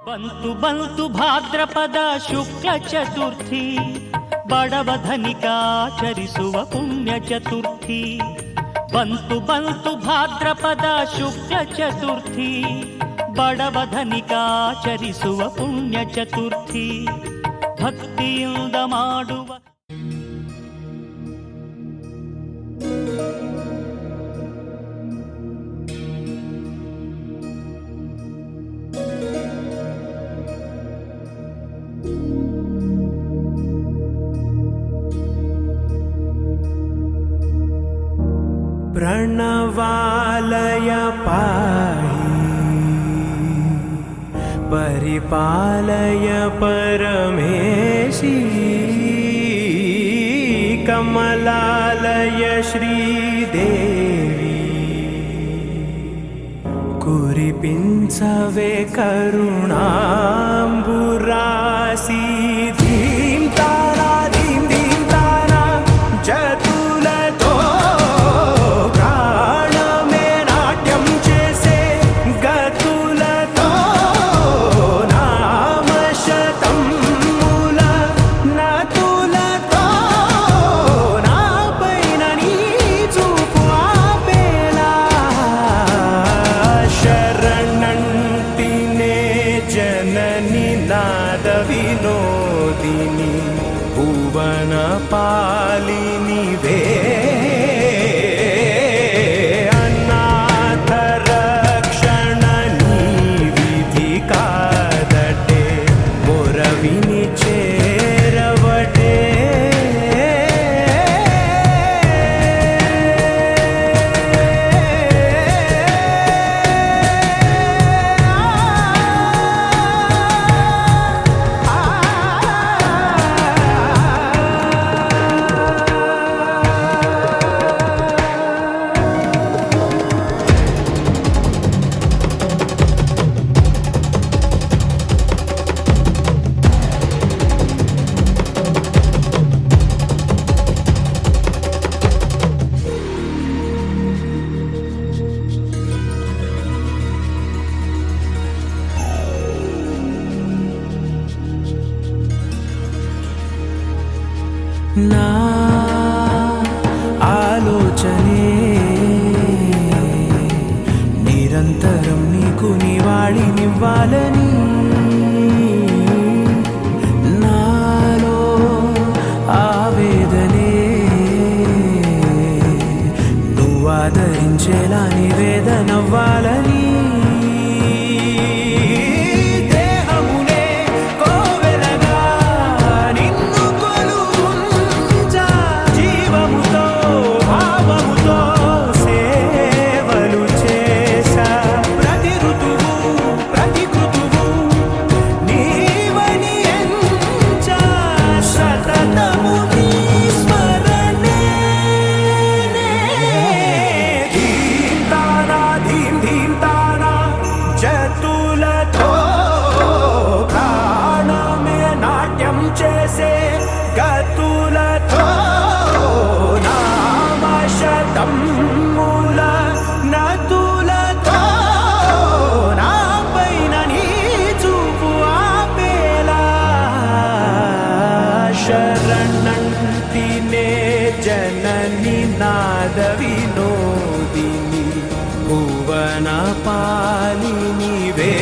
ಬಂತು ಬಂತು ಭಾದ್ರಪದ ಶುಕ್ಲ ಚತುರ್ಥಿ, ಬಡವಧನಿಕಾಚರಿಸುವ ಪುಣ್ಯ ಚತುರ್ಥಿ. ಬಂತು ಬಂತು ಭಾದ್ರಪದ ಶುಕ್ಲ ಚತುರ್ಥಿ, ಬಡವಧನಿಕಾಚರಿಸುವ ಪುಣ್ಯ ಚತುರ್ಥಿ. ಭಕ್ತಿಯಿಂದ ಮಾಡುವ प्रणवालय पाहि परिपालय परमेशी, कमलालय श्रीदेवी कुरिपिंचवे करुणांबुरासी. धीम तारा धीम धीम तारा जतुलतो विनोदिनी भुवन पालिनी वे अनाथ रक्षणनी विधि कादटे मोरविनी चेरवटे. నా ఆలోచనే నిరంతరం నీకు నివాళినివ్వాలని, నాలో ఆవేదనే నువ్వు ఆదరించేలా నివేదనవ్వాలని. గతులతో నామశతం మూల నతులతో నా పైన నీ చూపు ఆపేలా. శరణంటినే జనని నాద వినోదిని భువన పాలిని వే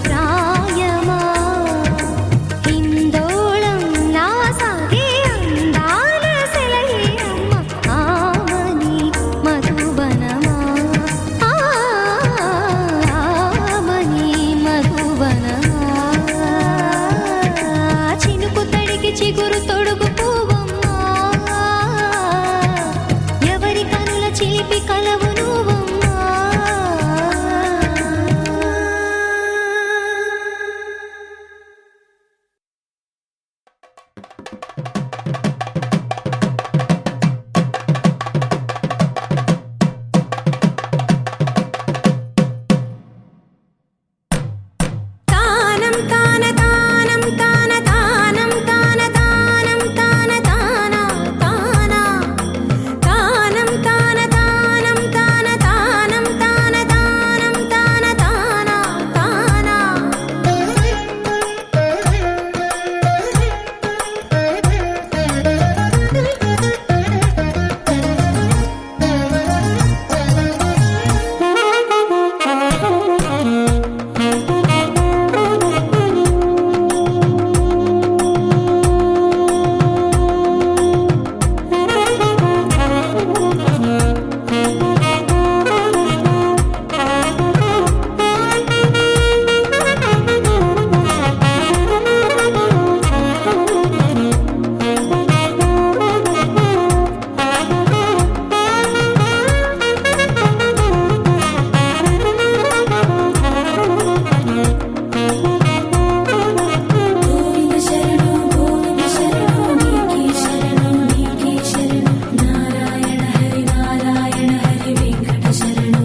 ప్రాయమా హిందోళం నా సాగే అందాల సెలయేరమ్మ ఆమని మధువనమా ఆమని మధువనమా చినుకు తడికి చిగురు తొడుగు పువ్వమ్మా ఎవరి కనుల చిలిపి కలవు నువ్వమ్మా తానం తాన తానం తాన తానం తాన తానం తాన తానా తానా తానం తాన తానం తాన తానం తాన తానం తాన తానా తానా గోవింద శరణు నీకి శరణు నారాయణ హరి వెంకట శరణు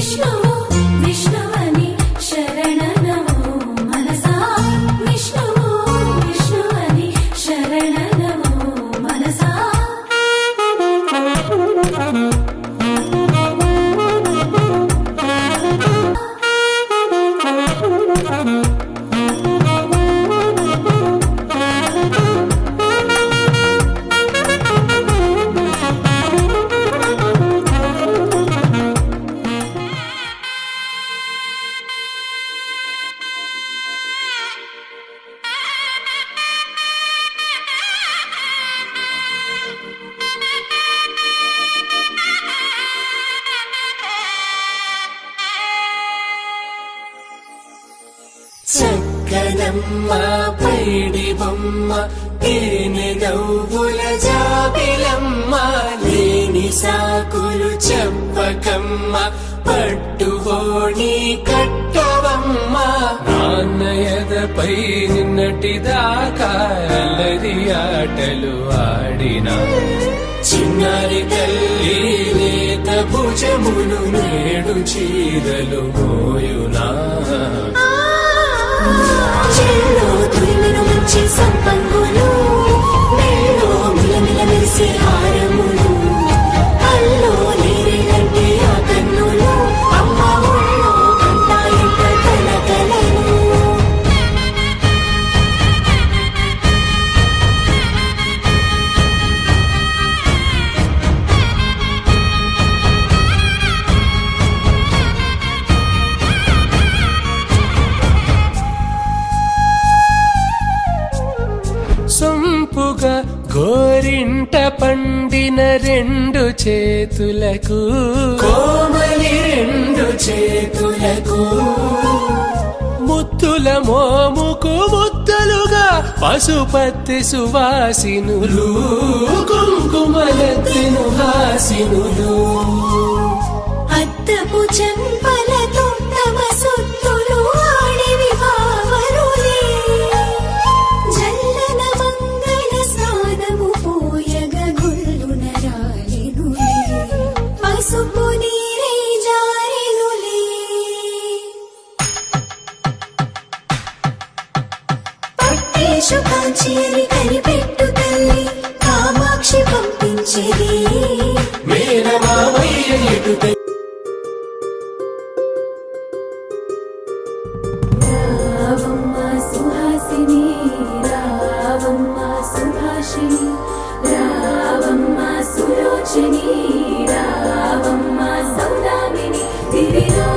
విష్ణువు విష్ణువని శరణనమో మనసా విష్ణువు విష్ణువని శరణనమో మనసా చక్కనమ్మ పైడి బొమ్మ తేనె నవ్వుల జాబిలమ్మ లేని సాకులు చెప్పకమ్మ పట్టుబోని కట్టవమ్మ నాన్నయదపై నిన్నటిదాకా అల్లరి ఆటలు ఆడినా చిన్నారి తల్లి లేత భుజములు నేడు చీరలు మోయునా చెల్లో తురిమెను మంచి సంపంగులు మెల్లో మిలమిల మెరిసే హారములు అల్లో నీరేలంటే ఆ కన్నులు అమ్మ ఒళ్ళో కంటాయంట కలకలను సొంపుగా గోరింట పండిన రెండు చేతులకు కోమలి రెండు చేతులకు ముత్తుల మోముకు ముద్దలుగా పశుపతి సువాసినులు కుంకుమలెత్తిను హాసినులు అద్దపు చెంపలతో తమ సొత్తులు ఆడివి భావరులే జల్లన మంగళ స్నానము పోయగ గుల్లున రాలినులే పసుపు నీరే జారినులే పట్టేశు కాంచేరి కనిపెట్టు తల్లి కామాక్షి పంపించేది మేనమామయ్య ఎటు రావమ్మ సుహాసిని రావమ్మ సుభాషిణి రావమ్మ సులోచని రావమ్మ సౌదామిని దివిలో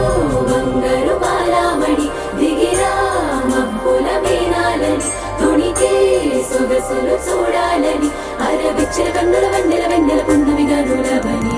బంగారు బాలామణి దిగిరా మబ్బుల మేనాలని తుణితే సొగసులు చూడాలని అరవిచ్చల కన్నుల వెన్నెల వెన్నెల పున్నమి గనులవని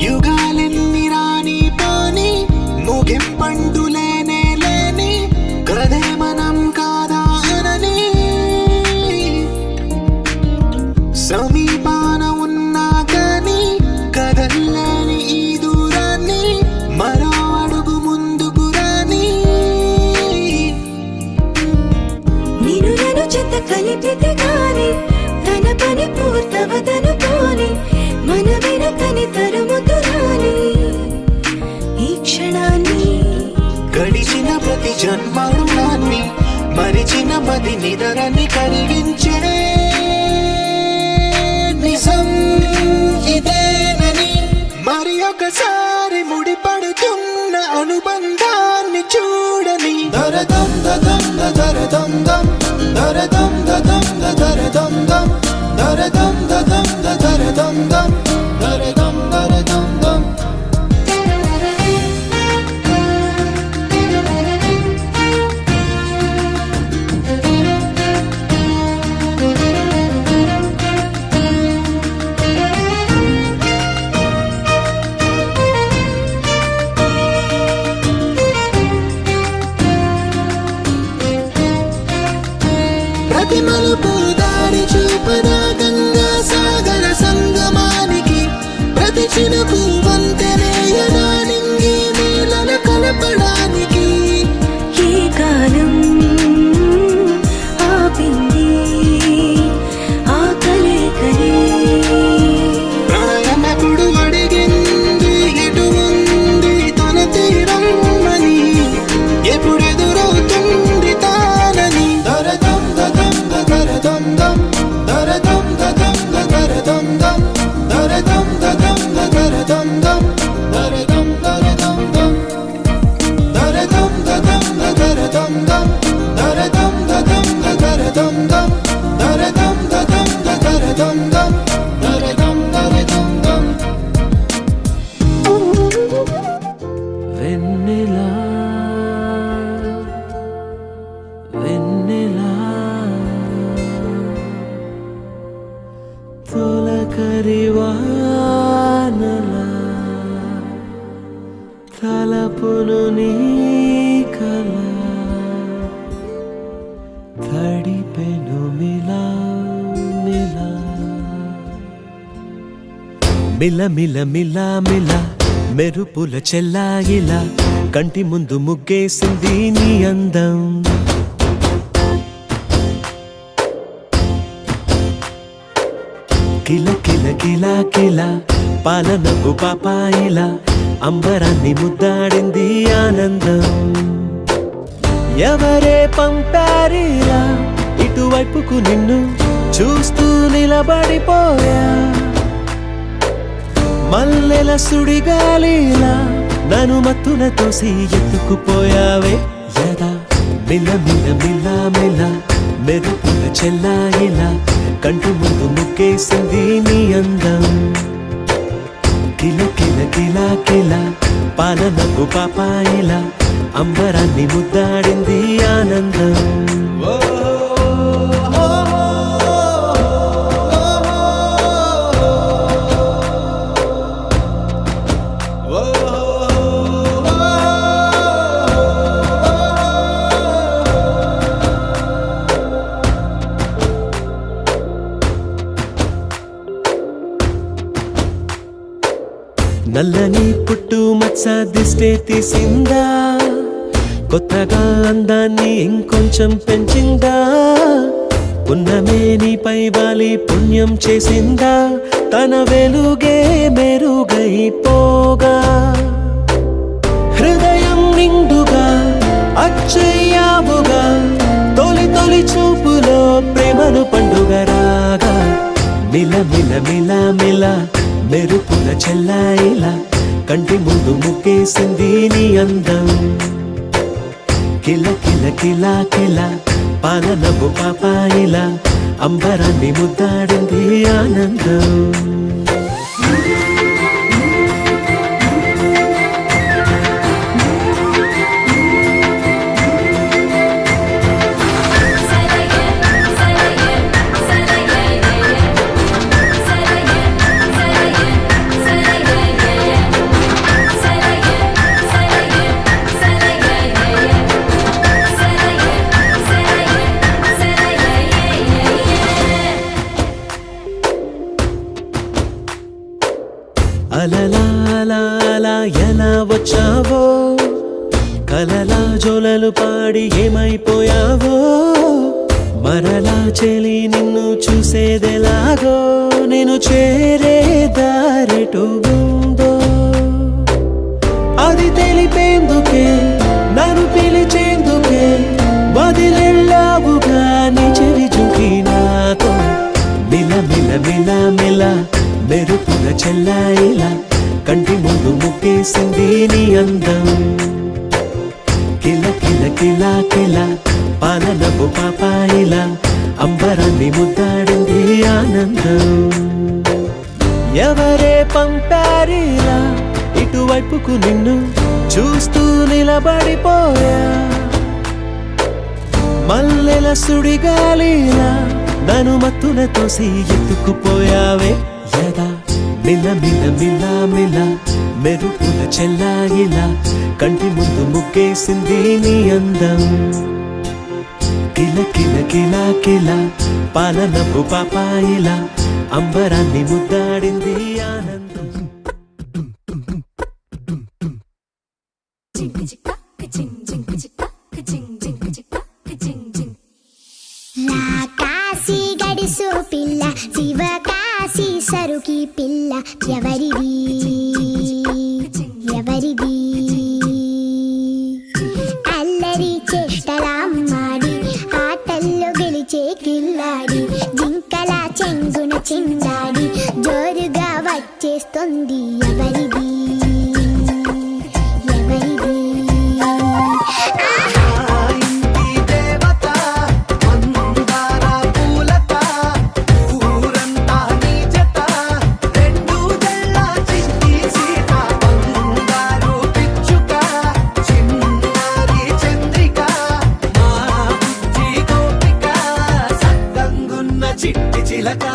యుగాలెన్ని రాని పోని ముగింపండు లేనే లేని కదే మనం కాదా అనని సమీపాన ఉన్నా కానీ కదల్లేని ఈ దూరాన్ని మరో అడుగు ముందుకు రాని నిన్ను చెత్త కలిపితే గాని తన పని పూర్తవదనుకోని మన వెనకని తరుముతురాని ఈ క్షణాన్ని గడిచిన ప్రతి జన్మరుణాన్ని మరిచిన మది నిదరని కలిగించే నిజం ఇదేనని మరి ఒకసారి ముడిపడుతున్న అనుబంధాన్ని చూడని దరదం దదం దరదం దం దరదం దదం దరదం దం దరదం దదం దరదం దం దరదం దరదం దం ప్రతి మలుపు దారి చూపదా గంగా సాగర సంగమానికి ప్రతి చినుకు వంతెనేయదా నింగి నేలల కలపడానికి ఏ కాలం ఆపింది ఆ కలయికని ప్రళయమప్పుడు అడిగింది ఎటు ఉంది తన తీరం అని ఎప్పుడెదురవుతుంది తానని దరదం దదం దరదం దం దరదం దదం దరదం దం దరదం దదం దరదం దం దరదం దరదం దం దరదం దదం దరదం దం దరదం దదం దరదం దం దరదం దదం దరదం దం దరదం దరదం దం వెన్నెలా వెన్నెలా తొలకరి వానలా తలపును నీ కల తడిపెను మిలా మిలా మిల మిల మిల మిల మెరుపుల చెల్లాయిలా కంటి ముందు ముగ్గేసింది నీ అందం కిల కిల కిల కిల పాలనపు పాపాయిలా అంబరాన్ని ముద్దాడింది ఆనందం ఎవరే పంపారిలా ఇటువైపుకు నిన్ను చూస్తూ నిలబడిపోయా మల్లెల సుడిగాలిలా నన్ను మత్తున తోసి ఎత్తుకుపోయావే యదా మిల మిల మిల మిల మెరుపుల చెల్లాయిలా కంటి ముందు ముగ్గేసింది నీ అందం కిల కిల కిల కిల పాలనపు పాపాయిలా అంబరాన్ని ముద్దాడింది ఆనందం నల్లని పుట్టు మచ్చ దిష్టే తీసిందా కొత్తగా అందాన్ని ఇంకొంచెం పెంచిందా పున్నమే నీపై వాలి పుణ్యం చేసిందా తన వెలుగే మెరుగైపోగా హృదయం నిండుగా అచ్చయ్యావుగా తొలి తొలి చూపులో ప్రేమను పండుగ రాగా మిల మిల మిల మిల మెరుపుల చెల్లాయిలా కంటి ముందు ముగ్గేసింది నీ అందం కిల కిల కిల కిల పాలనపు పాపాయిలా అంబరాన్ని ముద్దాడింది ఆనందం అలలా అలా అలా ఎలా వచ్చావో కలలా జోలలు పాడి ఏమైపోయావో మరలా చెలి నిన్ను చూసేదెలాగో నేను చేరే దారెటు ఉందో అది తెలిపేందుకే నన్ను పిలిచేందుకే వదిలెళ్ళావుగా నీ చెవి చూకి నాతో మిల మిల మిల మిల మెరుపుల చెల్లాయిలా కంటి ముందు ముగ్గేసింది నీ అందం కిల కిల కిల కిల పాలనపు పాపాయిలా అంబరాన్ని ముద్దాడింది ఆనందం ఎవరే పంపారిలా ఇటువైపుకు నిన్ను చూస్తూ నిలబడిపోయా మల్లెల సుడిగాలిలా నన్ను మత్తున తోసి ఎత్తుకుపోయావే యదా మిల మిల మిల మిల మెరుపుల చెల్లాయిలా కంటి ముందు ముగ్గేసింది నీ అందం కిల కిల కిల కిల పాలనపు పాపాయిలా అంబరాన్ని ముద్దాడింది ఆనందం. కాశీ గడిసు పిల్ల శివ కాశీ సరుకి పిల్ల ఎవరిది ఎవరిది అల్లరి చేష్టలామ్మాడి ఆటల్లో గెలిచే కిల్లాడి జింకల చెంగున చిందాడి జోరుగా వచ్చేస్తుంది ఎవరిది ఎవరిది చిట్టి చిలక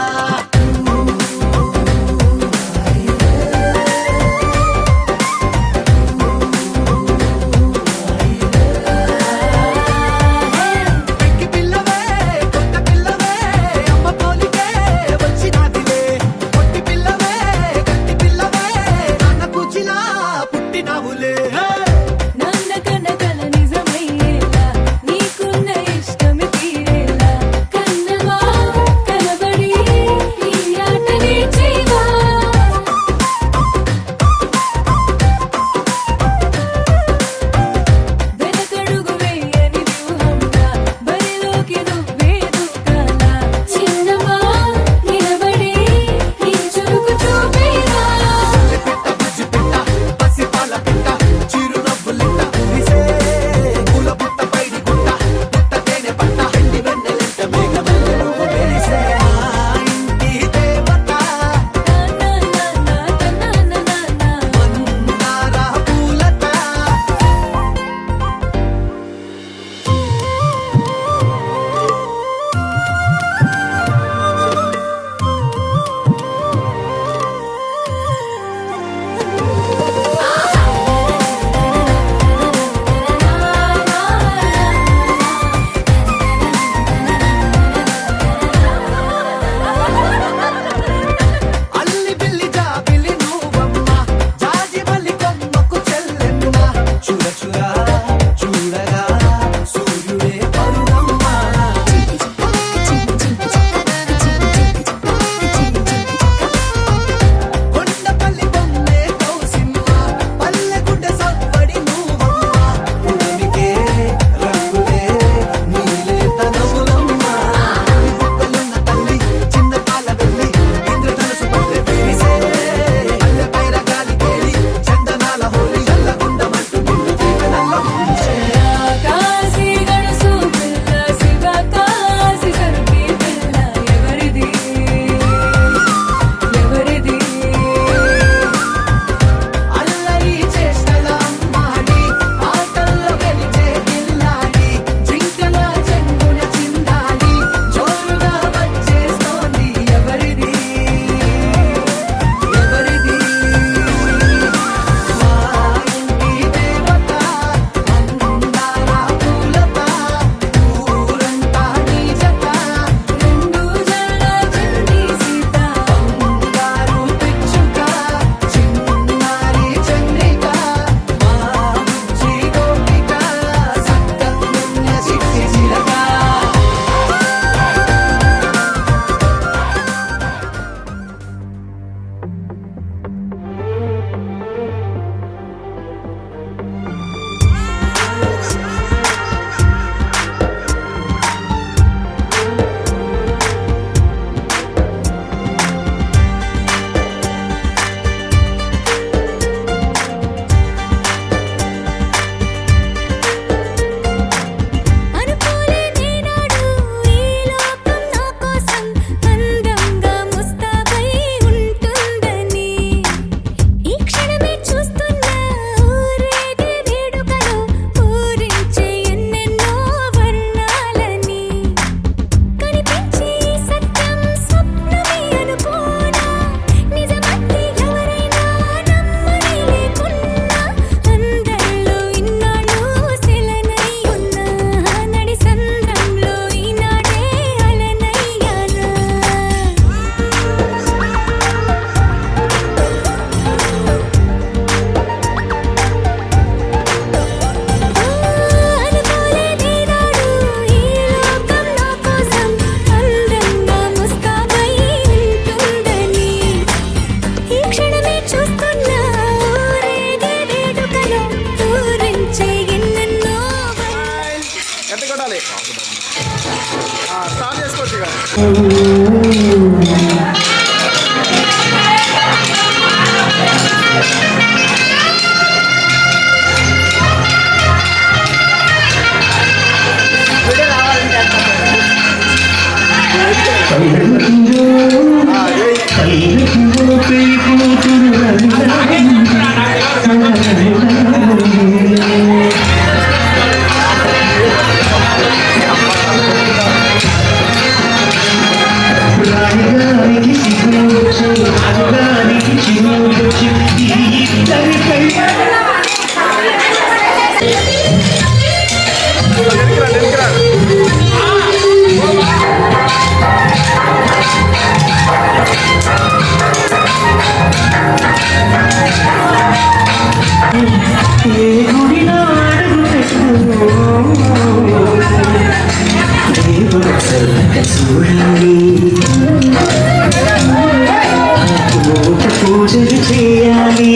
పూజలు చేయాలి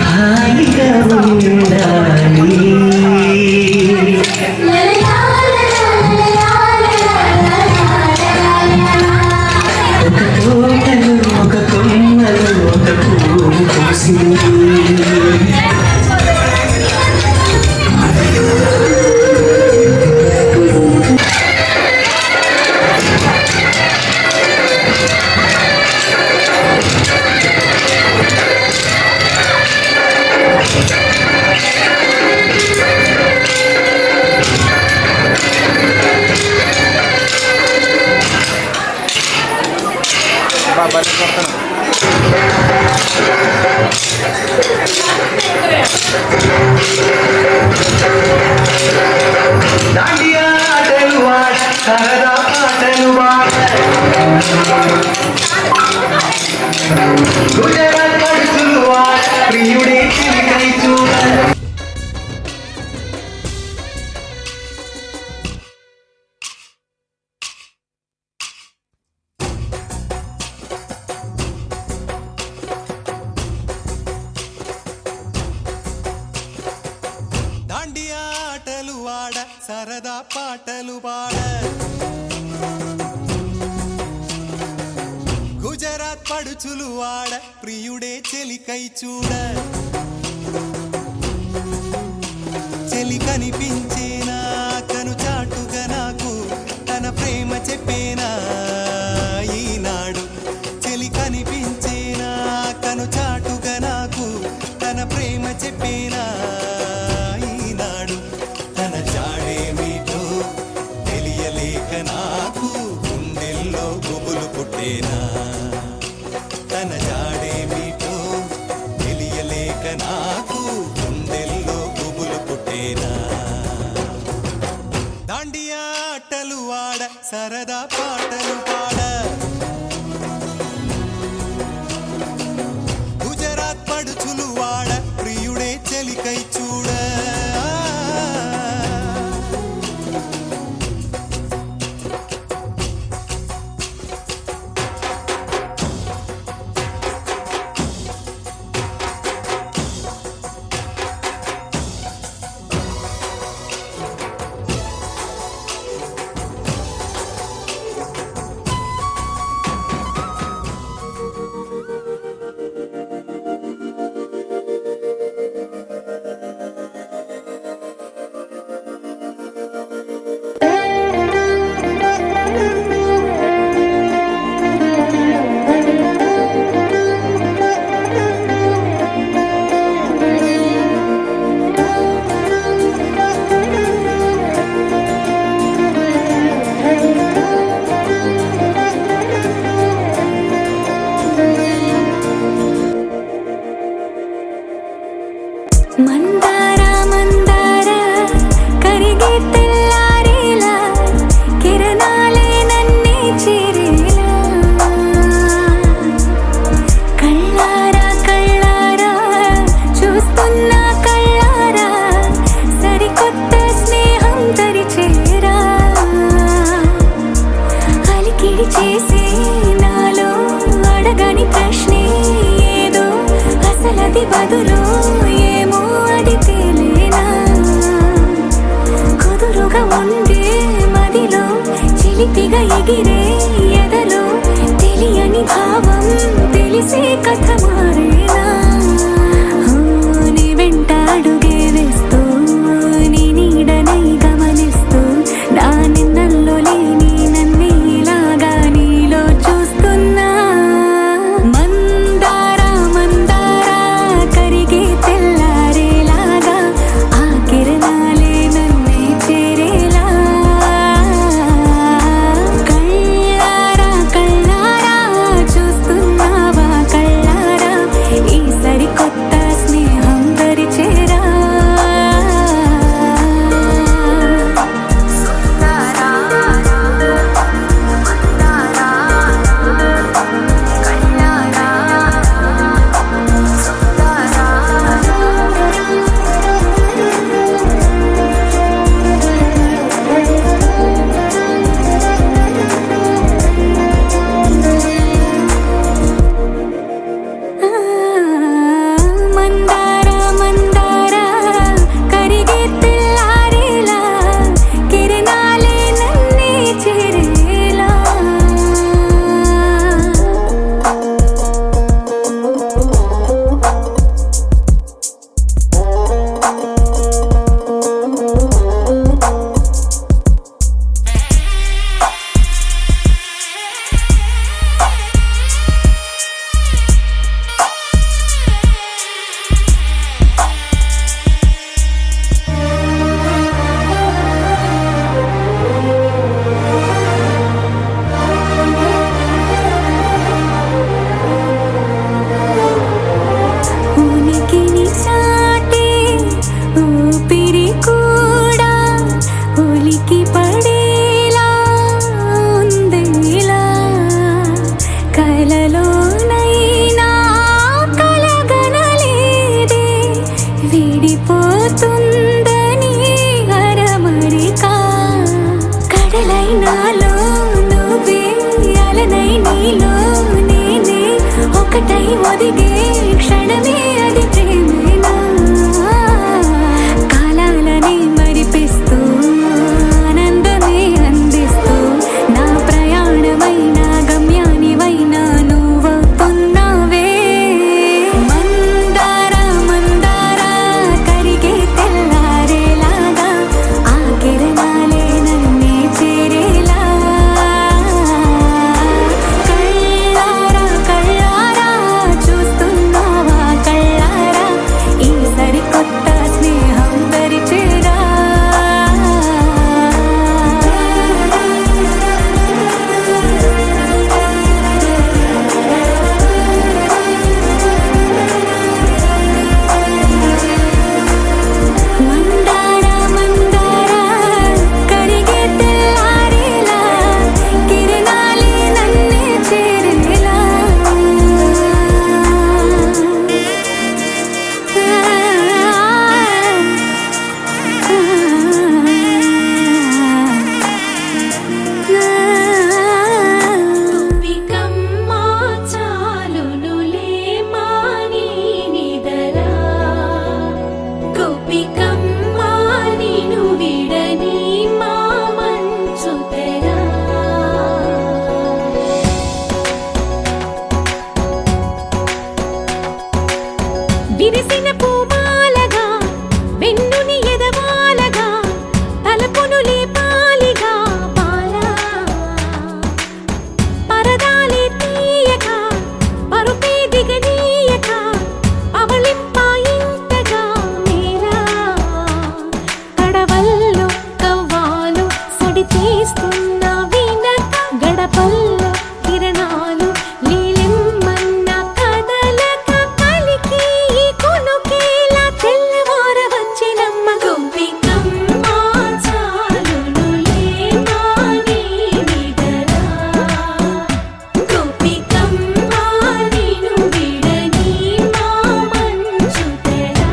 హాయిగా ఉండాలి ఒక తోటలు ఒక కొమ్మలు ఒక పువ్వు పూసింది సరదా పాటలు గుజరాత్ పడుతులు ప్రియుడే చిలికై చూడ దాండియా ఆటలు ఆడ సరదా పాటలు పాడ గుజరాత్ పడుచులు ఆడ ప్రియుడే చెలికై చూడ చెలి కనిపించేనా కను చాటుగా నాకు తన ప్రేమ చెప్పేనా ఈనాడు చెలి కనిపించేనా కను చాటుగా నాకు తన ప్రేమ చెప్పేనా ఈనాడు తన జాడేమిటో తెలియలేక నాకు గుండెల్లో గుబులు పుట్టేనా తన జాడేమిటో తెలియలేక నాకు గుండెల్లో గుబులు పుట్టేనా దాండియా ఆటలు ఆడ సరదా పాటలు పాడ గుజరాత్ పడుచులు వాడ ప్రియుడే చెలికై చూడ మందార మందార కరిగే తెల్లారేలా కిరణాలే నన్నే చేరేలా కళ్ళారా కళ్ళారా చూస్తున్నా కళ్ళారా సరికొత్త స్నేహం తరిచేరా అలికిడి చేసే నాలో అడగని ప్రశ్నే ఏదో అసలది బదులు ఏమో విడిపోతుందని అరమరికా కడలైనాలో నువ్వే అలనై నీలో నేనే ఒకటై ఒదిగే క్షణమే అది ప్రేమేనా కాలాలని మరిపిస్తూ ఆనందమే అందిస్తూ నా ప్రయాణమైన గమ్యానివైనా నువ్వవుతున్నావే మందార మందార కరిగే తెల్లారేలాగా ఆ కిరణాలే నన్నే చేరేలా కళ్ళారా కళ్ళారా చూస్తున్నావా కళ్ళారా ఈ సరికొత్త స్నేహం దరిచేరా మందార మందార కరిగే తెల్లారేలా కిరణాలే నన్నే చేరేలా గోపికమ్మా చాలునులే మాని నిదరా గోపికమ్మా నిను విడని మా మంచు తెరా విరిసిన పూమాలగా వెన్నుని ఎదవాలగా తలపును లేపాలిగా బాలా పరదాలే తీయక పరుపే దిగనీయక అవళింపాయింతగా మేరా కడవల్లో కవ్వాలు సడి చేస్తున్న వినక గడపల్లో కిరణాలు లీలిమ్మన్న కదలక కలికి ఈ కొనుకేలా తెల్లవార వచ్చినమ్మ గోపికమ్మ చాలునులే మాని నిదరా గోపికమ్మ నిను విడని మా మంచు తెరా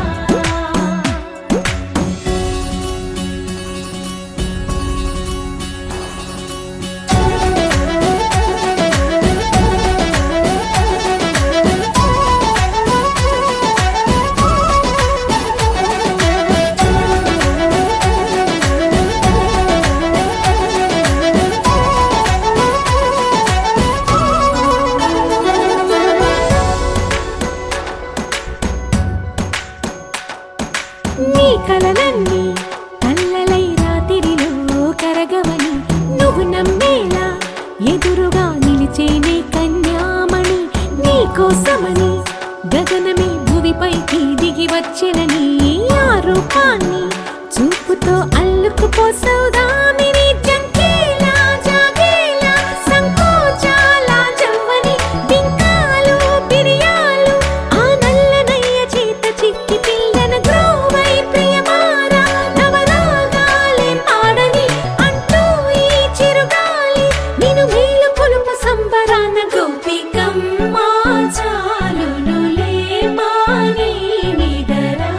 నీ కలలన్నీ కల్లలై రాత్రిలో కరగవని నువ్వు నమ్మేలా ఎదురుగా నిలిచేనే కన్యామణి నీ కోసమని గగనమే భువిపైకి దిగి వచ్చినని ఆ రూపాన్ని చూపుతో అల్లుకుపోసౌదామిని జంకేలా జాగేలా సంకోచాల జవ్వని బింకాలు బిరియాలు ఆ నల్లనయ్య చేత చిక్కి పిల్లన గ్రోవై ప్రియమారా నవరాగాలే పాడని అంటూ ఈ చిరుగాలి నిన్ను మేలు కొలుపు సంబరాన గోపికమ్మ చాలునులే మాని నిదరా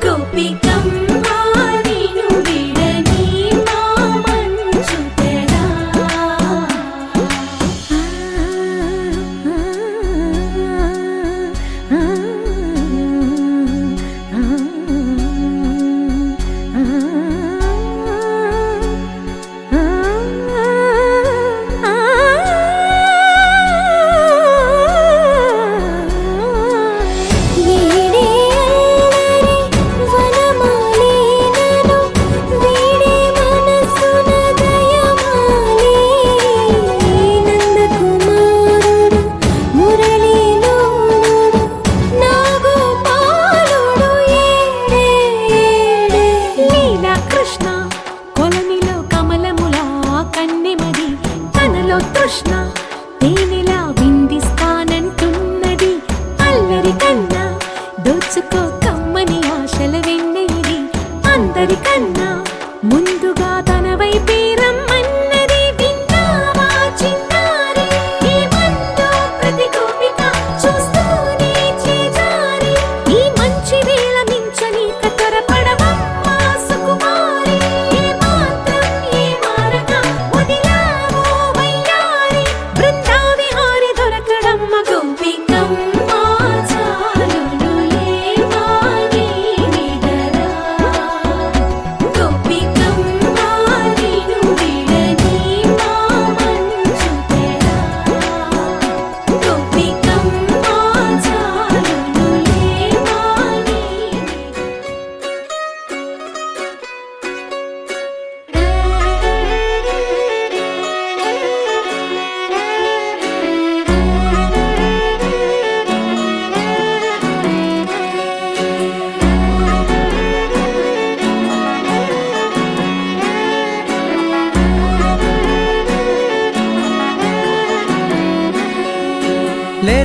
గోపికమ్మ నిను విడని మా మంచు తెరా తృష్ణ తేనెలా విందిస్తానంటున్నది అల్లరి కన్నా దోచుకో కమ్మని ఆశల వెన్నెయిది అందరికన్నా ముందుగా తన వైపే రమ్మన్నది విన్నావా చిన్నారి ఈ మందు ప్రతి గోపిక చూస్తూనే చేజారి ఈ మంచి వేళ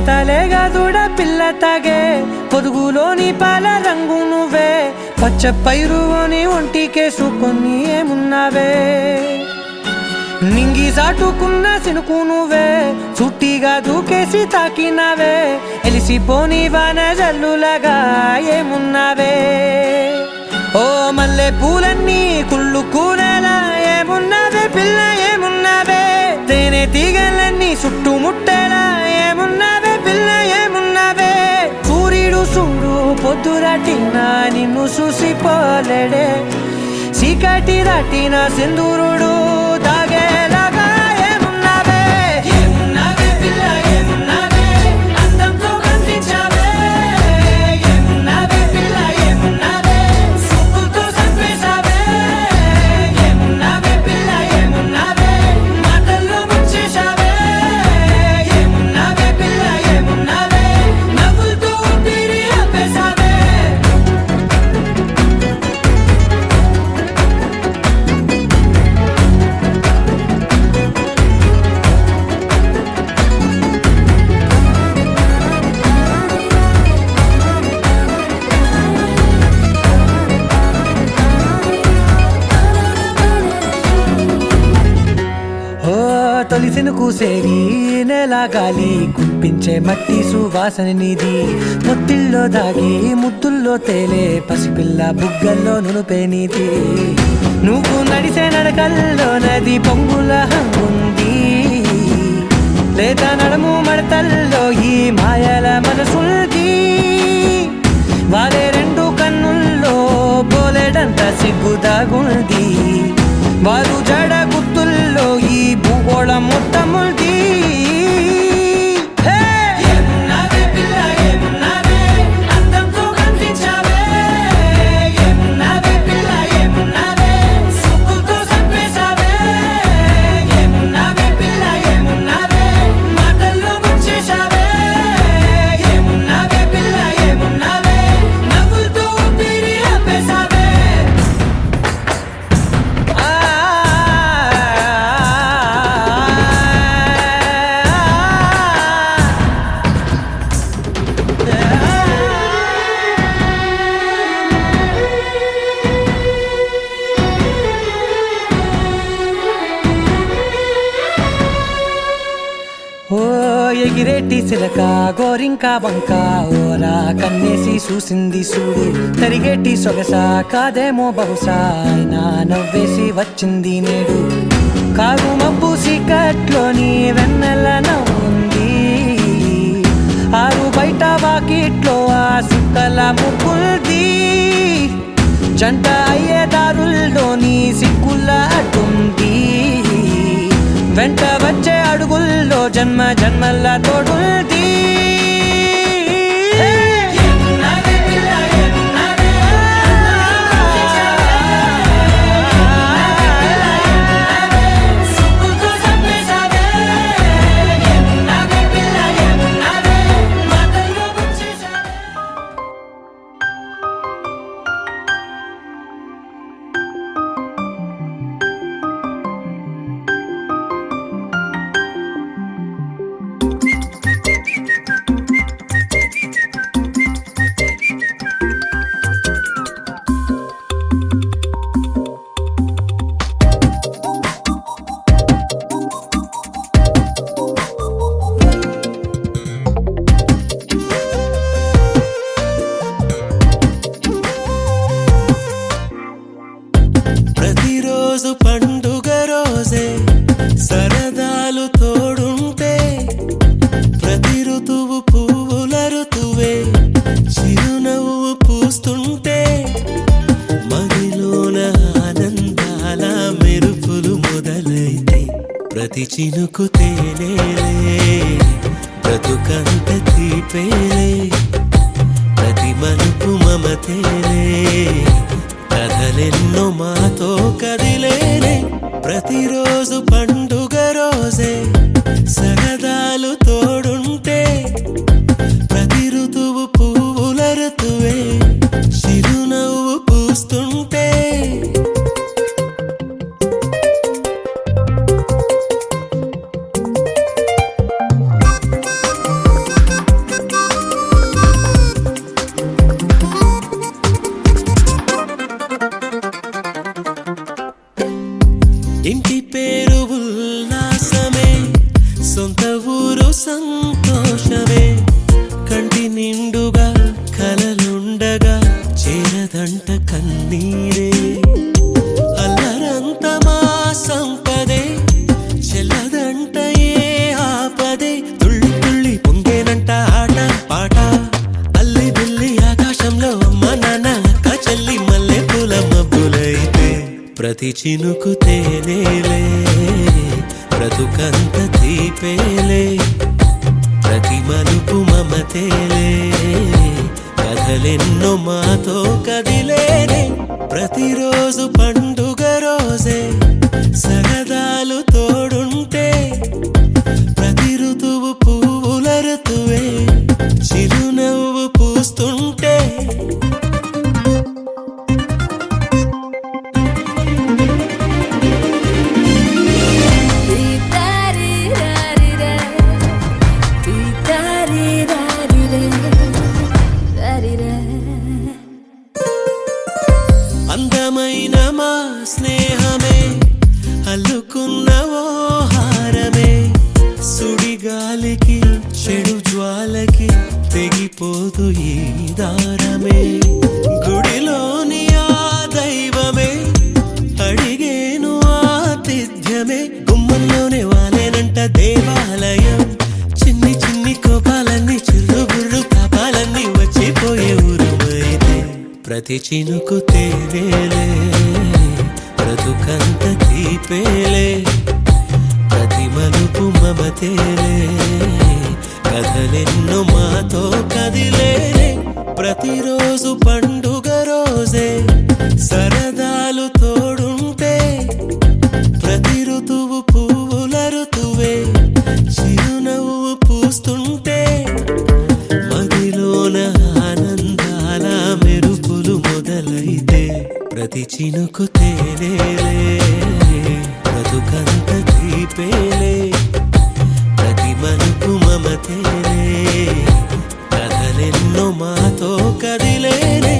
లేతలేగా దూడ పిల్ల తాగే పొదుగులోని పాల రంగు నువ్వే పచ్చ పైరుని ఒంటికేసుకొని ఏమున్నావే నింగి సాటుకున్న సినుకు నువ్వే చుట్టిగా దూకేసి తాకినావే ఎలిసిపోని వాన జల్లులాగా ఏమున్నావే ఓ మల్లె పూలన్నీ కుళ్ళు కూరలా ఏమున్నావే పిల్ల ఏమున్నావే తేనె తీగలన్నీ చుట్టుముట్టేలా ఏమున్నావే పిల్ల ఏమున్నావే సూర్యుడు చూడు పొద్దురాటిన నిన్ను చూసిపోలేడే చీకటి దాటిన సింధూరుడు తాగేలాగా ఏమున్నావే ఏమున్నావే పిల్ల ఏమున్నావే అందంతో కనిపించావే ఏమున్నావే పిల్ల ఏమున్నావే సుక్కుతో సంపేశావే ఏమున్నావే పిల్ల ఏమున్నావే మాటల్లో ముంచేశావే ఏమున్నావే పిల్ల ఏమున్నావే నవ్వులతో ఊపిరి ఆపేశావే తొలిసిను కూసేరి నెల గాలి కుప్పించే మట్టి సువాసన నీది ముత్తిల్లో దాగి ముద్దుల్లో తేలే పసిపిల్ల బుగ్గల్లో నునుపే నీది నువ్వు నడిసే నడకల్లో నది పొంగుల హంగుంది లేదా నడుము మడతల్లో ఈ మాయల మనసుల్ది వారే రెండు కన్నుల్లో బోలెడంత సిగ్గుదాగుంది వారు జడ గుర్తుల్లో ఈ భూగోళం మొత్తముంది ఏమున్నావే పిల్ల ఏమున్నావే అందంతో కనిపించావే ఏమున్నావే పిల్ల ఏమున్నావే సుక్కుతో సంపేశావే ఏమున్నావే పిల్ల ఏమున్నావే మాటల్లో ముంచేశావే ఏమున్నావే పిల్ల ఏమున్నావే నవ్వులతో ఊపిరి ఆపేశావే ఓ ఎగిరేటి సిలక గోరింక వంక ఓరా కన్నేసి చూసింది చూడు తరిగేటి సొగస కాదేమో బహుశా అయినా నవ్వేసి వచ్చింది నేడు కారు మబ్బు సీకట్లోని వెన్నెల నవ్వుంది ఆరు బయట వాకిట్లో ఆ సుక్కల ముగ్గుల్ది జంట అయ్యే దారుల్లోని సిక్కుల అడ్డుంది వెంట వచ్చే అడుగుల్లో జన్మ జన్మల తోడుంది ఏమున్నావే పిల్ల ఏమున్నావే సుక్కుతో సంపేశావే ఏమున్నావే పిల్ల ఏమున్నావే మాటల్లో ముంచేశావే ప్రతిరోజు పండుగ రోజే సరదాలు తోడుంటే ప్రతి ఋతువు పువ్వుల ఋతువే చిరునవ్వు పూస్తుంటే మదిలోన ఆనందాల మెరుపులు మొదలైతే ప్రతి చినుకు తేలేలే బ్రతుకంత తీపేలే ప్రతి మలుపు మమతేలే కథలెన్నో మాతో కదిలేలే ప్రతిరోజు పండుగ రోజే సరదాలు తోడుంటే ప్రతి ఋతువు పువ్వుల ఋతువే చిరునవ్వు పూస్తుంటే నాన్న అక్క చెల్లి మల్లె పూల మబ్బులైతే ప్రతి చినుకు తేనేలే బ్రతుకంత తీపేలే ప్రతి మలుపు మమతేలే కథలెన్నో మాతో కదిలేనే ప్రతిరోజు పండుగ రోజే సరదాలు తోడుంటే ప్రతి ఋతువు పువ్వుల ఋతువే చిరునవ్వు పూస్తుంటే అందమైన మా స్నేహమే అల్లుకున్న ఓ హారమే సుడిగాలికి చెడు జ్వాలకి తెగిపోదు ఈ దారమే గుడిలోని ఆ దైవమే అడిగేను ఆతిథ్యమే గుమ్మంలోనే వాలేనంట దేవాలయం చిన్ని చిన్ని కోపాలన్నీ చిరుబుర్రు తాపాలన్నీ వచ్చిపోయే ఊరుమైతే ప్రతి చినుకు తేనేలే బ్రతుకంత తీపేలే ప్రతి మలుపు మమతేలే కథలెన్నో మాతో కదిలేనే ప్రతిరోజు పండుగ రోజే సరదాలు తోడుంటే ప్రతి ఋతువు పువ్వుల ఋతువే చిరునవ్వు పూస్తుంటే మదిలోన ఆనందాల మెరుపులు మొదలైతే ప్రతి చినుకు తేనేలే బ్రతుకంత తీపేలే ప్రతి మలుపు మమతేలే కథలెన్నో మాతో కదిలేనే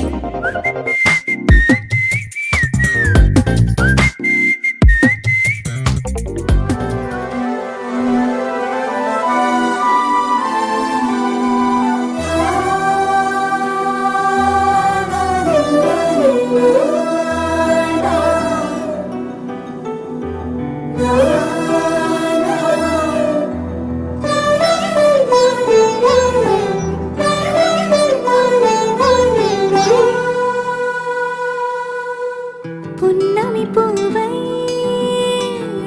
పున్నమి పువ్వై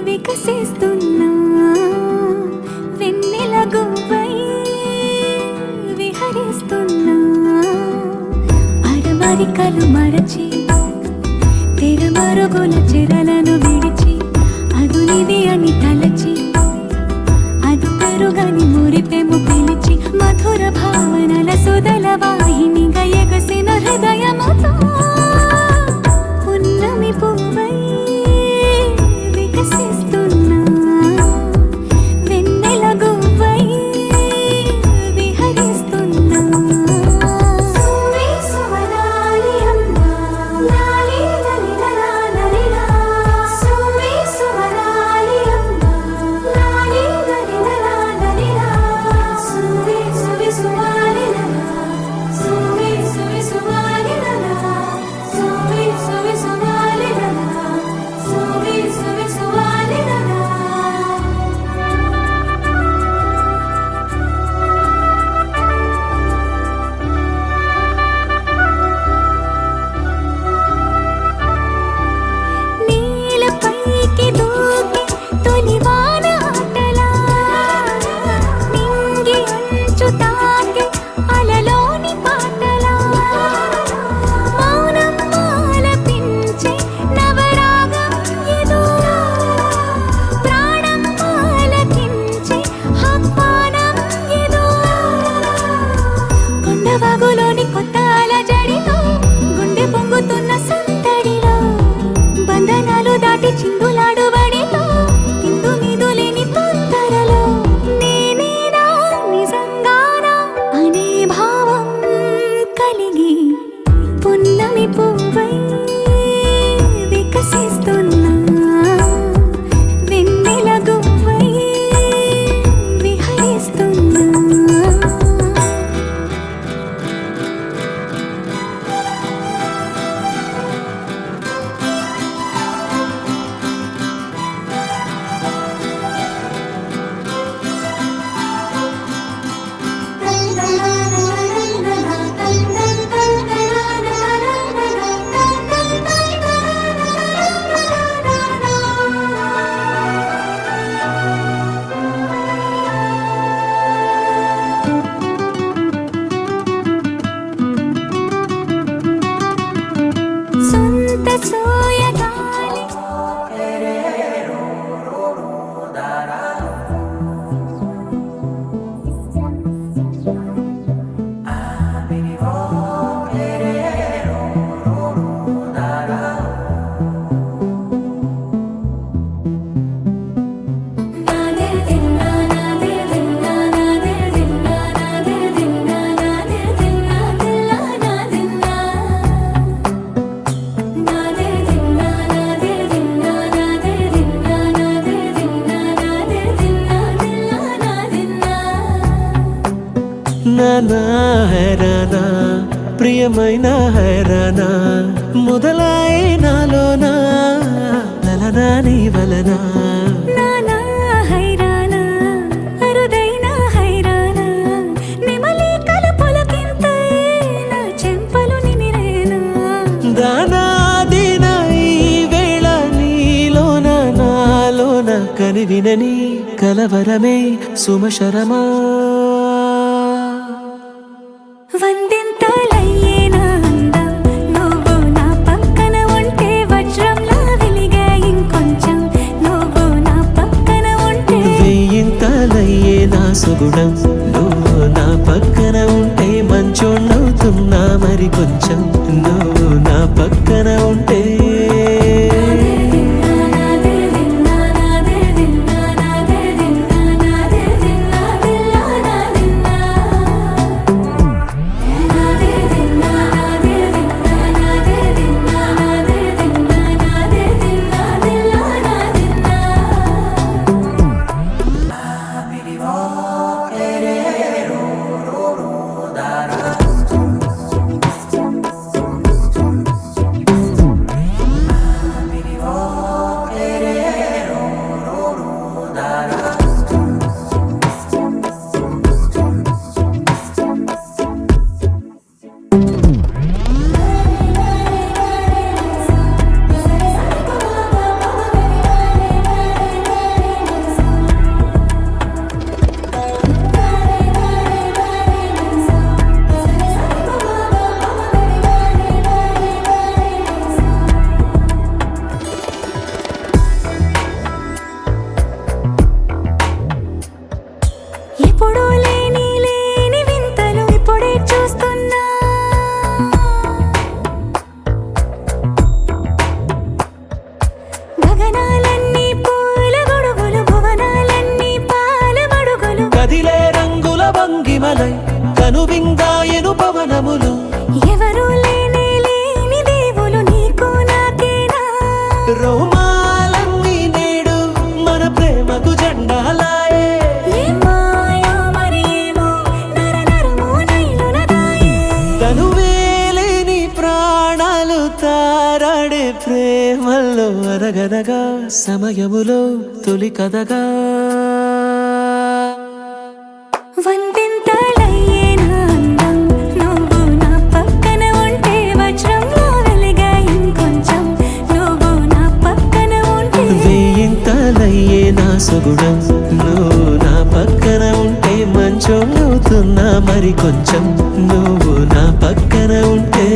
వికసిస్తున్నా వెన్నెల గువ్వై విహరిస్తున్నా అరమరికలు మరచి తెరమరుగుల చెరలను విడిచి అదునిది అని తలచి అది పెరుగని మురిపెము పిలిచి మధుర భావనల సుదల వాహినిగా ఎగసిన హృదయముతో పున్నమి పువ్వై వికసిస్తున్నా వెన్నెల గువ్వై విహరిస్తున్నా సువి సువనాలి అమ్మా లాలి లలిలా లలిలా సువి సువనాలి అమ్మా లాలి లలిలా లలిలా సువి సువి సువాలి లలా సువి సువి సువాలి లలా సువి సువి సువాలి లలా సువి సువి సువాలి లలా నీలపైకి దూకి తొలివాన ఆటలా నింగి అంచు తాకి అలలోని పాటలా మౌనం ఆలపించే నవరాగం ఏదో ప్రాణం ఆలకించే ఆహ్వానం ఏదో కొండవాగులోని కొత్త అలజడిలో గుండె పొంగుతున్న సందడిలో బంధనాలు దాటి చిందులాడు బడిలో ఇందు మీదు లేని తొందరలో నేనేనా నిజంగానా అనే భావం కలిగి పున్నమి పువ్వై వికసిస్తున్నా వెన్నెల గువ్వై విహరిస్తున్నా అనసూయ గాలి నానా హైరానా ప్రియమైన హైరానా మొదలాయే నాలోనా లలనా నీ వలనా నానా హైరానా అరుదైన హైరానా నిమలి కలుపులకింతై నా చెంపలు నిమిరేనా దానాదిన ఈ వేళ నీలోన నాలోన కనివినని కలవరమే సుమశరమా వందింతలయ్యేనా అందం నువ్వు నా పక్కన ఉంటే వజ్రంలా వెలిగే ఇంకొంచెం నువ్వు నా పక్కన ఉంటే వెయ్యింతలయ్యే నా సుగుణం నువ్వు నా పక్కన ఉంటే మంచోణ్ణవుతున్నా మరి కొంచెం నువ్వు నా పక్కన ఉంటే ఎప్పుడూ లేని లేని వింతలు ఇప్పుడే చూస్తున్నా గగనాలన్నీ పూల గొడుగులు భువనాలన్నీ పాల మడుగులు కదిలే రంగుల భంగిమలై కనువిందాయను పవనములు ఎవరూ లేని లేని దేవులు నీకు నాకేనా రోమాలన్నీ నేడు మన ప్రేమకు జెండాలాయే ఏ మాయో మరి ఏమో నరనరమో నైలున దాయే తనువేలేని ప్రాణాలు తారాడే ప్రేమల్లో అనగనగా సమయములో తొలి కథగా వందింతలయ్యేనా అందం నువ్వు నా పక్కన ఉంటే వజ్రంలా వెలిగే ఇంకొంచెం నువ్వు నా పక్కన ఉంటే వెయ్యింతలయ్యే నా సుగుణం నువ్వు నా పక్కన ఉంటే మంచోణ్ణవుతున్నా మరి కొంచెం నువ్వు నా పక్కన ఉంటే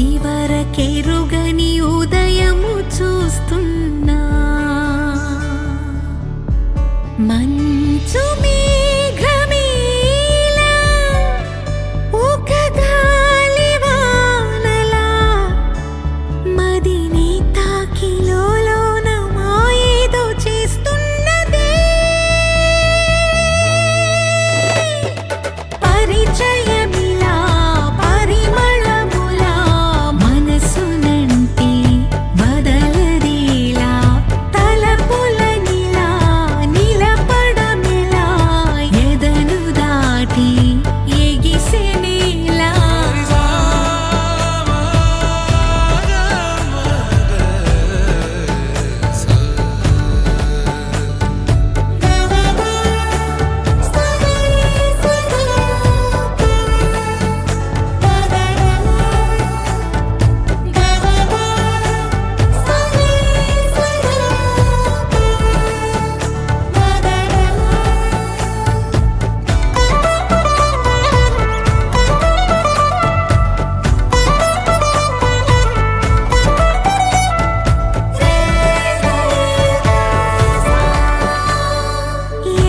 ఇదివరకెరుగని ఉదయము చూస్తున్నా మంచు మేఘమేలా ఒక గాలివానలా మదిని తాకిలోన మాయేదో చేస్తున్నదే పరిచయమిలా పరిమళములా మనసునంటి బదలదేలా తలపులనిలా నిలపడమిలా ఎదను దాటి ఎగిసెనేలా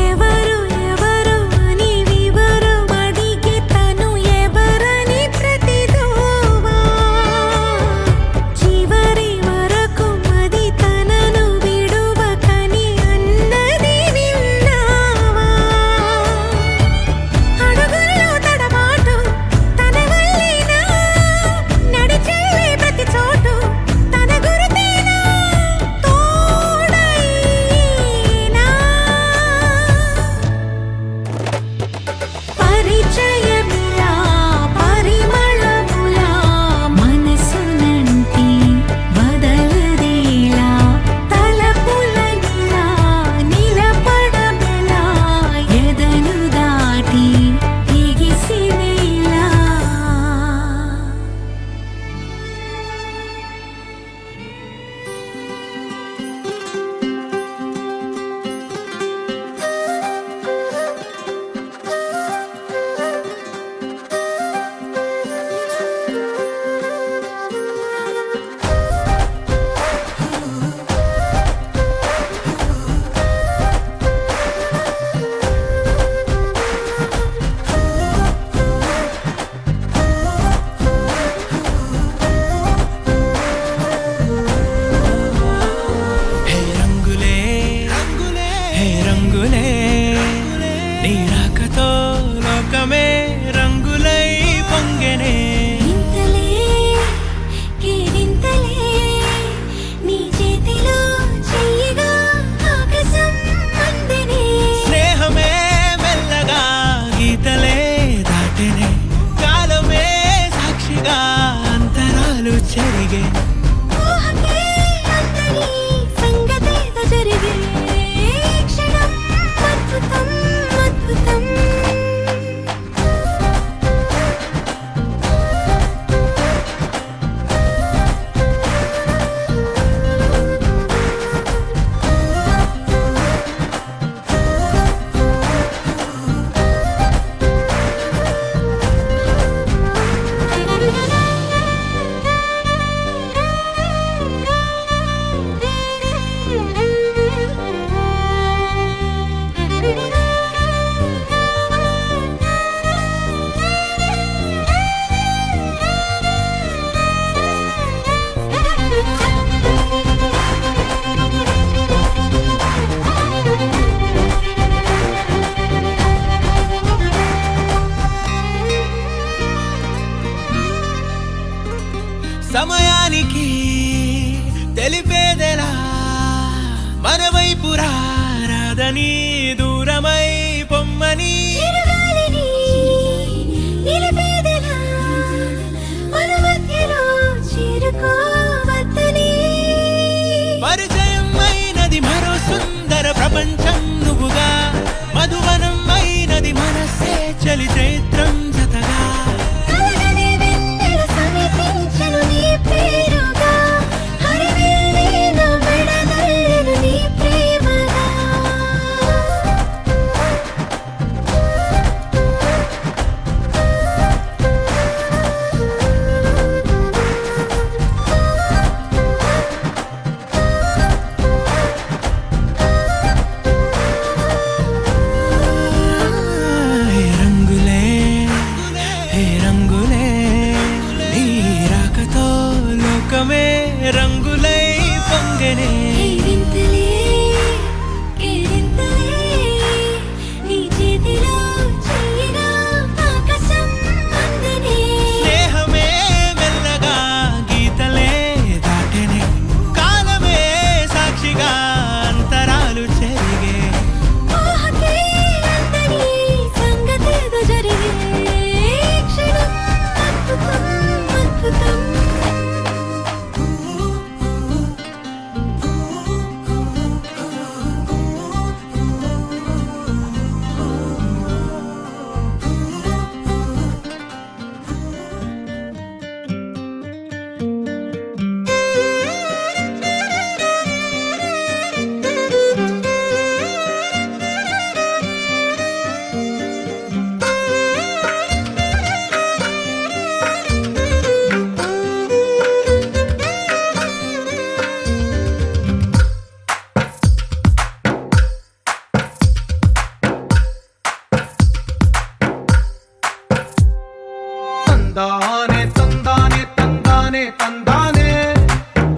ఎవరు ఎవరు అని వివరమడిగే తను ఎవరని ప్రతిదోవా చివరి వరకు మది తనను విడువకని అన్నది విన్నావా అడుగుల్లో తడబాటు తన వల్లేనా నడిచే ప్రతి చోటు తన గురుతేనా తోడైనా పరిచయమిలా పరిమళములా మనసునంటి బదలదేలా తలపులనిలా నిలపడమిలా ఎదను దాటి ఎగిసినేలా హే రంగులే రంగులే హే రంగులే నీ రాకతో లోకమే రంగులై పొంగెనే ఇంతలే కేరింతలే నీ చేతిలో చెయ్యగా ఆకాశం అందనే స్నేహమే మెల్లగా గీతలే దాటెనే కాలమే సాక్షిగా అంతరాలు చెరిగే ఊహకే అంతని సంగతేదో జరిగే క్షణం అద్భుతం అద్భుతం సమయానికి తెలిపేదెలా మన వైపు రాదని దూరమై పొమ్మని చిరుగాలిని నిలిపేదెలా మన మధ్యలో చేరుకోవద్దని పరిచయం అయినది మరో సుందర ప్రపంచం నువ్వుగా మధువనం అయినది మనసే చలి చైత్రం జతగా కలగనే వెన్నెల సమీపించను నీ పేరుగా హరివెల్లి నా మెడదల్లెను నీ ప్రేమగా తందానే తందానే తందానే తందానే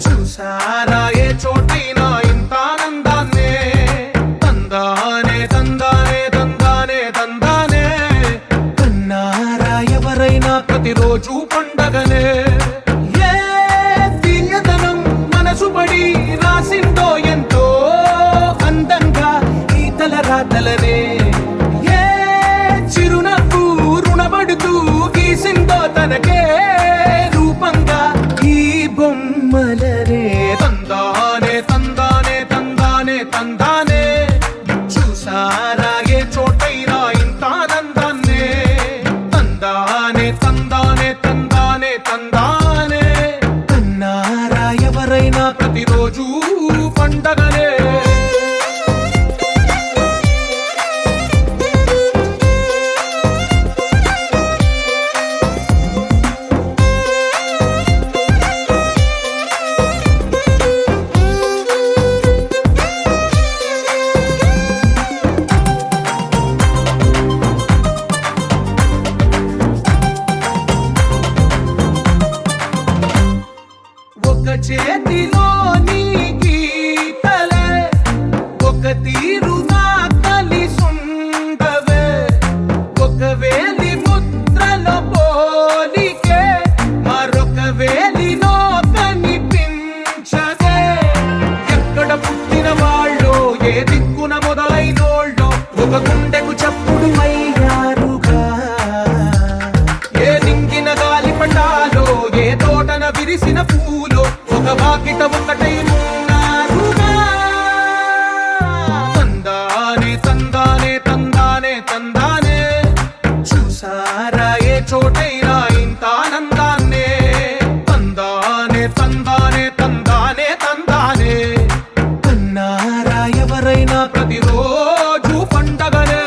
చూసారా ఏ చోటైనా ఇంత ఆనందాన్నే తందానే తందానే తందానే తందానే కన్నారా ఎవరైనా ప్రతిరోజు పండగనే ఏ తీయదనం మనసు పడి రాసిందో ఎంతో అందంగా ఈ తల రాతలనే ఏ చిరునవ్వు రుణపడుతూ గీసిందో తనకే రూపంగా ఈ బొమ్మలనే తందానే తందానే తందానే తందానే చూసారా ఏ చోటైనా ఇంత ఆనందాన్నే తందానే తందానే తందానే తందానే కన్నారా ఎవరైనా ప్రతిరోజు పండగనే ఒక చేతిలోని గీతలే ఒక తీరుగా కలిసుండవే ఒక వేలి ముద్రల పోలికే మరొక వేలిలో కనిపించదే ఎక్కడ పుట్టిన వాళ్ళో ఏ దిక్కున మొదలైనోళ్ళో ఒక గుండెకు చప్పుడు అయ్యారుగా ఏ దింగిన గాలి పటాలో ఏ తోటన విరిసిన పూలో ఒక వాకిట ఒకటై ఉన్నారుగా తందానే తందానే తందానే తందానే చూసారా ఏ చోటైనా ఇంత ఆనందాన్నే తందానే తందానే తందానే తందానే కన్నారా ఎవరైనా ప్రతిరోజు పండగనే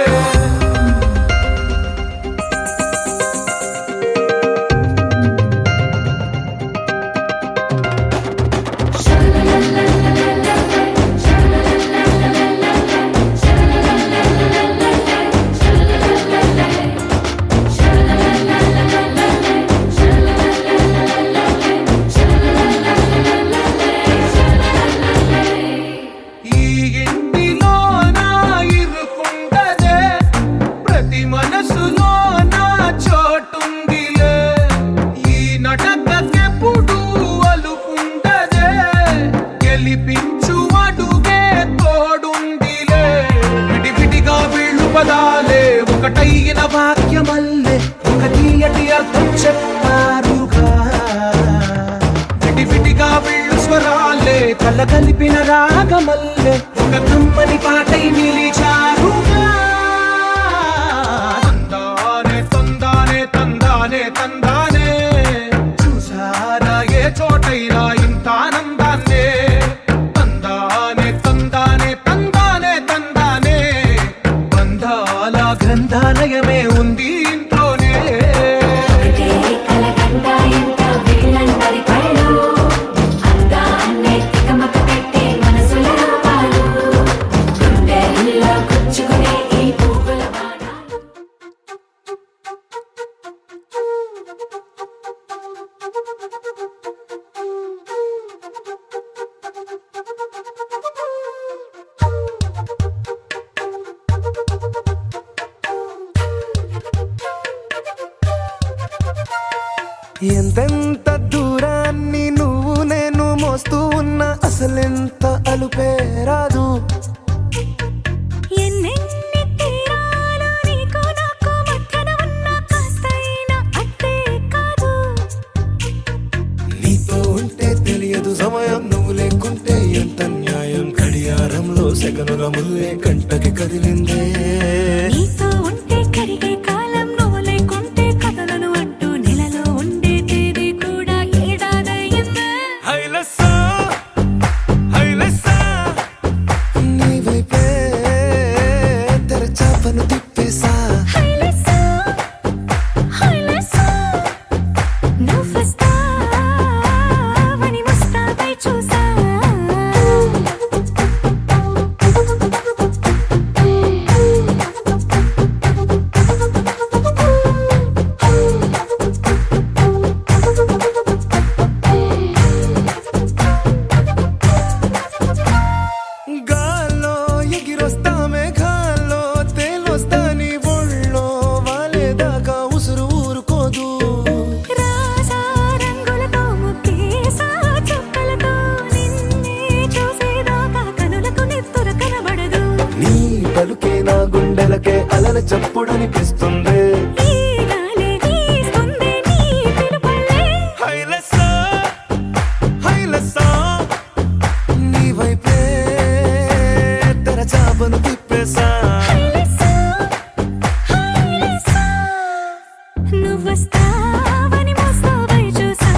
ఈ ఇంటిలో నా ఇరుకుండదే ప్రతి మనసులో నా చోటుందిలే ఈ నటకెప్పుడు అలుకుండదే గెలిపించు అడుగే తోడుందిలే విడివిడిగా వీళ్ళు పదాలే ఒకటైన వాక్యమల్లే ఒక తీయటి అర్థం చెప్పారుగా విడివిడిగా వీళ్ళు స్వరాలే కల కలిపిన రాగమల్లే ఒక కమ్మని పాటై నిలిచారుగా తందానే తందానే తందానే తందానే చూసారా ఏ చోటైనా ఇంత ఆనందాన్నే తందానే తందానే తందానే తందానే బంధాల గ్రంథాలయమే ఉంది ఇంట్లోనే ఎంతెంత దూరాన్ని నువ్వు నేను మోస్తూ ఉన్నా అసలెంత అలుపే రాదు ఎన్నెన్ని తీరాలు నీకు నాకు మధ్యన ఉన్న కాస్తైనా అట్టే కాదు నీతో ఉంటే తెలియదు సమయం నువ్వు లేకుంటే ఎంత న్యాయం గడియారంలో సెకనుల ముల్లే కంటకి కదిలిందే నీతో ఉంటే కరిగే కాలం నువ్వు లేకుంటే కథలను అంటూ నెలలో ఉండే తేదీ కూడా ఏడాదయ్యిందే హైలెస్సా హైలెస్సా నీ వైపే తెరచాపను తిప్పేసా హైలెస్సా హైలెస్సా నువ్వు వస్తావని ముస్తాబై చూసా నువ్వొస్తావని మోస్తావై చూసా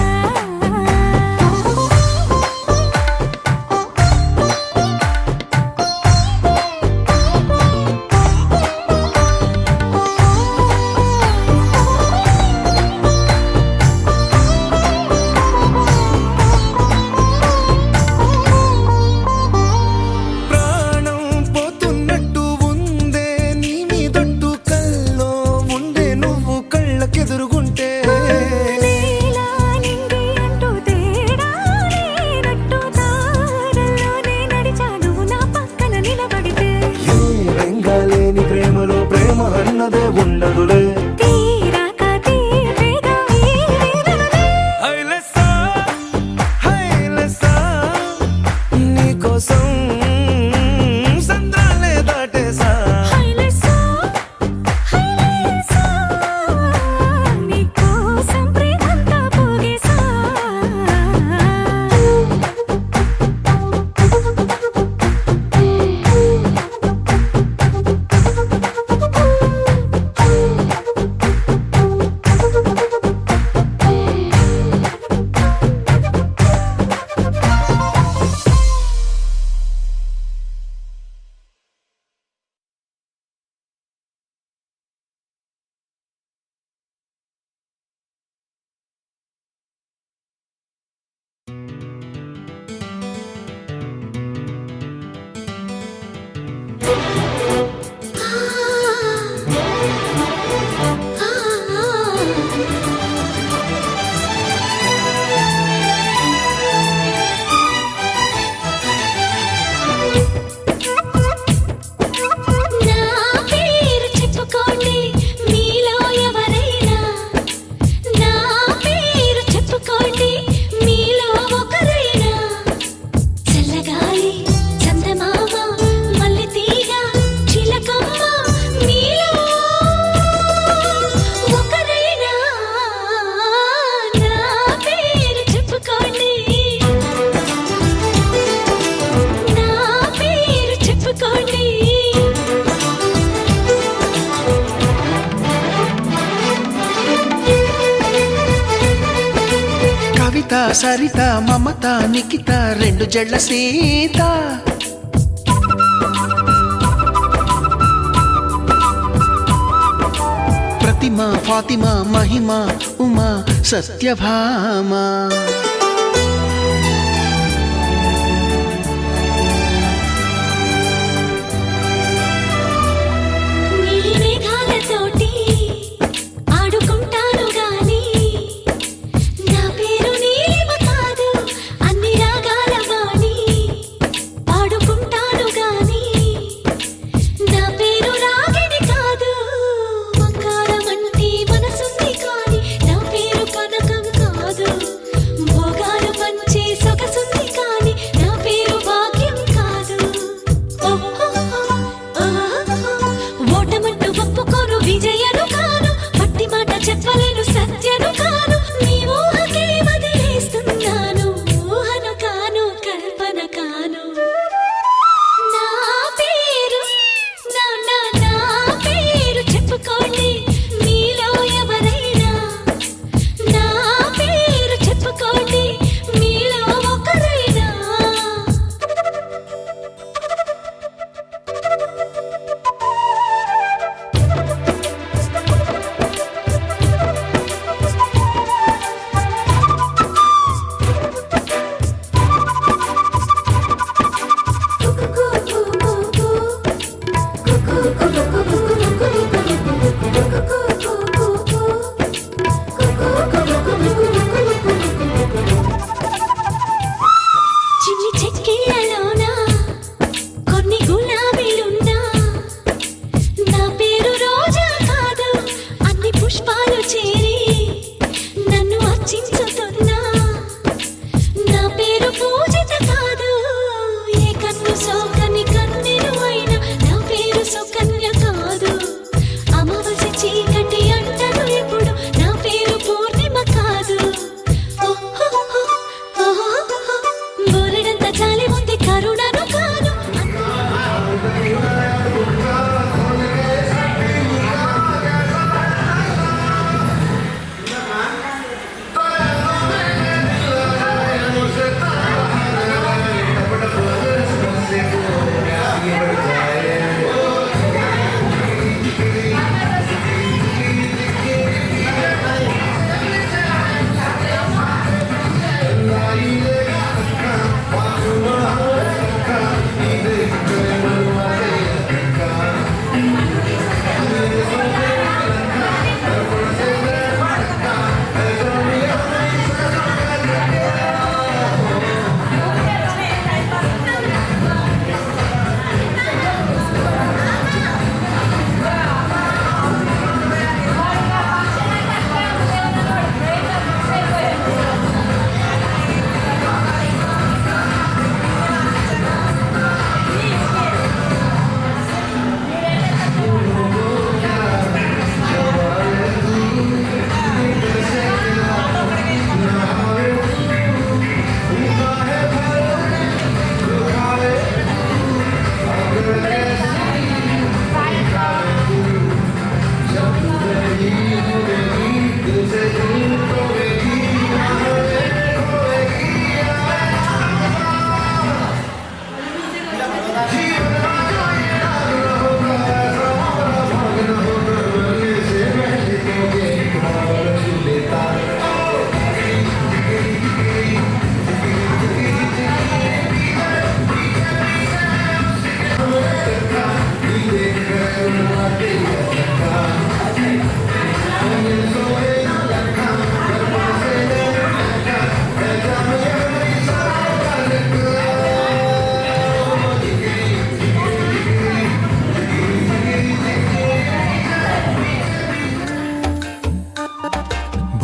ప్రాణం పోతున్నట్టు ఉందే నీ మీదొట్టు కల్లో ఉండే నువ్వు కళ్ళకెదురుగుంటే నీలా నింగి అంటూ తేడా లేనట్టు దారుల్లోనే నడిచాను నా పక్కన నిలబడితే ఏ వెంగాలేని ప్రేమలో ప్రేమ అన్నదే ఉండదులే తీరాక తీరేగా ఈ వేదనలే హైలెస్సా హైలెస్సా నీకోసం సంద్రాలే దాటేసా హైలెస్సా హైలెస్సా నీకోసం ప్రేమంతా పోగేసా నా పేరు చెప్పుకోండి మీలో ఎవరైనా నా పేరు చెప్పుకోండి మీలో ఒకరైనా చల్లగాలి చందమామ మల్లె తీగ చిలకమ్మ మీలో ఒకరైనా నా పేరు చెప్పుకోండి నా పేరు చెప్పుకోండి కవిత సరిత మమత నిఖిత రెండు జడ్ల సీత ప్రతిమ ఫాతిమ మహిమ ఉమా సత్యభామ నీలి మేఘాలతోటి ఆడుకుంటాను గాని నా పేరు నీలిమ కాదు అన్ని రాగాల వాణి పాడుకుంటాను గాని నా పేరు రాగిణి కాదు బంగారమంటి మనసుంది కాని నా పేరు కనకం కాదు భోగాలు పంచే సొగసుంది కాని నా పేరు భాగ్యం కాదు ఓటమంటూ ఒప్పుకోను విజయను కాను పట్టి మాట చెప్పలేను సత్యను కాను నీ ఊహకే వదిలేస్తున్నాను ఊహను కాను కల్పన కాను నా పేరు నా పేరు చెప్పుకోండి మీలో ఎవరైనా నా పేరు చెప్పుకోండి మీలో ఒకరైనా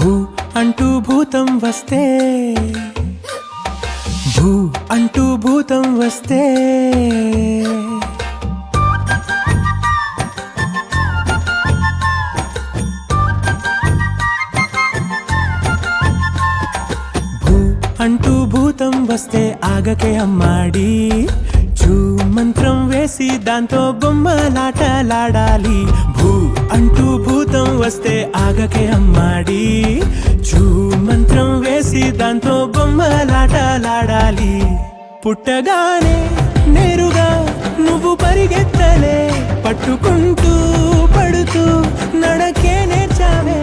భూ అంటూ భూతం వస్తే భూ అంటూ భూతం వస్తే భూ అంటూ భూతం వస్తే ఆగకే అమ్మాడి చూ మంత్రం వేసి దాంతో బొమ్మలాటలాడాలి భూ అంటూ భూతం వస్తే ఆగకే అమ్మాడి చూ మంత్రం వేసి దాంతో బొమ్మలాటలాడాలి పుట్టగానే నేరుగా నువ్వు పరిగెత్తలే పట్టుకుంటూ పడుతూ నడకే నేర్చావే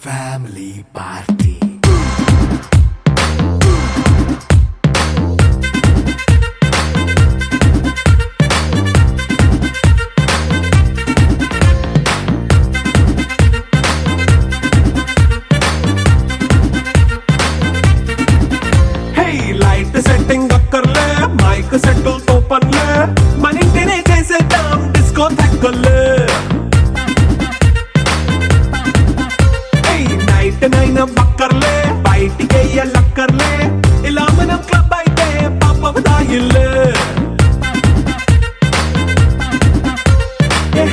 ఫ్యామిలీ పార్టీ. లైట్ సెట్టింగ్ అక్కర్లే, మైక్ సెట్టుల్ తో పనిలే, మన ఇంటినే చేసేద్దాం డిస్కో థెక్కలే. నైట్ నైన్ బక్కర్లే, బయటికి లక్కర్లే, ఇలా మనం క్లబ్ అయితే పాపం దాయిల్లే.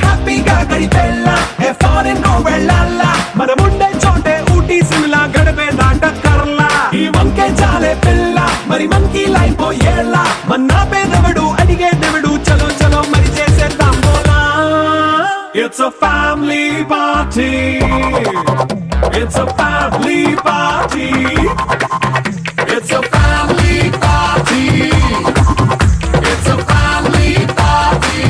హ్యాపీగా గడిపెళ్ళా, ఏ ఫారెన్ కో వెళ్ళాలా, మనం ఉండే చోటే ఊటీ సిమ్లా గడిపే దాటక్కర్లా. ఈ వంకే చాలే పిల్ల, మరి మనకి లైఫ్ ఏళ్ళ, మన్నా పేదవడు అడిగేదెవడు, చలో చలో మరి చేసేద్దాం బోలా. It's a family party. It's a family party. It's a family party. It's a family party.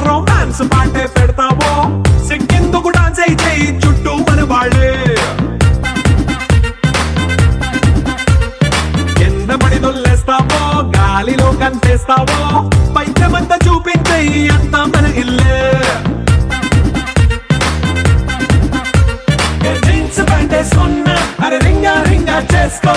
Romance పాటే పెడతావో, సిగ్గెందుకు డాన్స్ అయి చేయి చుట్టూ మన వాళ్ళే. కింద పడి దొల్లేస్తావో, గాలిలో కంటేస్తావో, పైద్యమంతా చూపించేయి అంతా మన ఇల్లే. జీన్స్ ప్యాంట్ వేసుకున్నా, అరే రింగా రింగా చేసుకో,